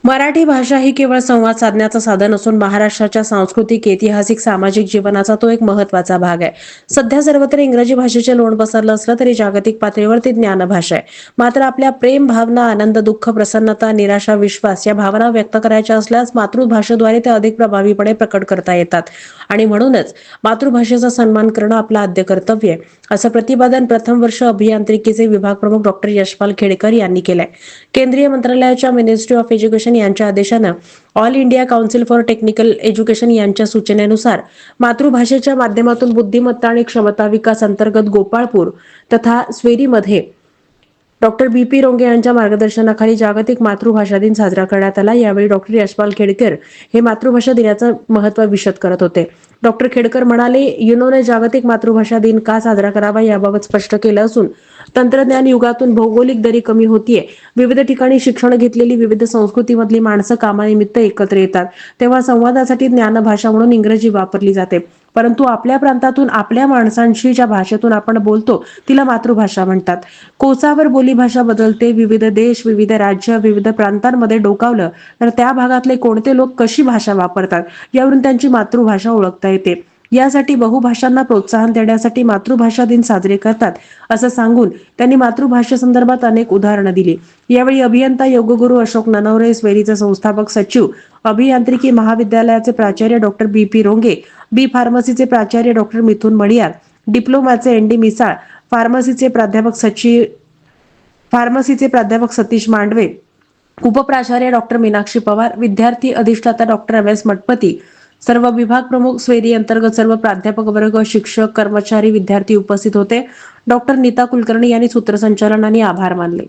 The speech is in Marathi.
मराठी भाषा ही केवळ संवाद साधण्याचं साधन असून महाराष्ट्राच्या सांस्कृतिक, ऐतिहासिक, सामाजिक जीवनाचा तो एक महत्त्वाचा भाग आहे. सध्या सर्वत्र इंग्रजी भाषेचे लोण पसरलं असलं तरी जागतिक पातळीवर ती ज्ञानभाषा आहे. मात्र आपल्या प्रेम, भावना, आनंद, दुःख, प्रसन्नता, निराशा, विश्वास या भावना व्यक्त करायच्या असल्यास मातृभाषेद्वारे त्या अधिक प्रभावीपणे प्रकट करता येतात. आणि म्हणूनच मातृभाषेचा सन्मान करणं आपलं आद्य कर्तव्य आहे, असं प्रतिपादन प्रथम वर्ष अभियांत्रिकीचे विभाग प्रमुख डॉक्टर यशपाल खेडेकर यांनी केलंय. केंद्रीय मंत्रालयाच्या मिनिस्ट्री ऑफ एज्युकेशन यांच्या आदेशानं all India council for technical education यांच्या सूचनेनुसार मातृभाषेच्या माध्यमातून बुद्धिमत्ता आणि क्षमता विकास अंतर्गत गोपाळपूर तथा स्वेरीमध्ये डॉक्टर बी.पी. रोंगे यांच्या मार्गदर्शनाखाली जागतिक मातृभाषा दिन साजरा करण्यात आला. यावेळी डॉक्टर यशपाल खेडकर हे मातृभाषा दिनाचं महत्त्व विशद करत होते. डॉक्टर खेडकर म्हणाले, युनोने जागतिक मातृभाषा दिन का साजरा करावा याबाबत स्पष्ट केलं असून तंत्रज्ञान युगातून भौगोलिक दरी कमी होतीये, विविध ठिकाणी शिक्षण घेतलेली विविध संस्कृतीमधली माणसं कामानिमित्त एकत्र येतात, तेव्हा संवादासाठी ज्ञानभाषा म्हणून इंग्रजी वापरली जाते. परंतु आपल्या प्रांतातून आपल्या माणसांशी ज्या भाषेतून आपण बोलतो तिला मातृभाषा म्हणतात. कोसावर बोलीभाषा बदलते. विविध देश, विविध राज्य, विविध प्रांतांमध्ये डोकावलं तर त्या भागातले कोणते लोक कशी भाषा वापरतात यावरून त्यांची मातृभाषा ओळखता येते. यासाठी बहुभाषांना प्रोत्साहन देण्यासाठी मातृभाषा दिन साजरे करतात असं सांगून त्यांनी मातृभाषेसंदर्भात अनेक उदाहरणं दिली. यावेळी अभियंता योगगुरू अशोक ननवरे, स्वेरीचे संस्थापक सचिव, अभियांत्रिकी महाविद्यालयाचे प्राचार्य डॉक्टर बी.पी. रोंगे, बी फार्मसीचे प्राचार्य डॉक्टर मिथुन मडियार, डिप्लोमाचे एन.डी. मिसाळ, फार्मसीचे प्राध्यापक सतीश मांडवे, उपप्राचार्य डॉक्टर मीनाक्षी पवार, विद्यार्थी अधिष्ठाता डॉक्टर एम.एस. मठपती, सर्व विभाग प्रमुख, स्वेरी अंतर्गत सर्व प्राध्यापक वर्ग, शिक्षक, कर्मचारी, विद्यार्थी उपस्थित होते. डॉक्टर नीता कुलकर्णी यांनी सूत्रसंचालन आणि आभार मानले.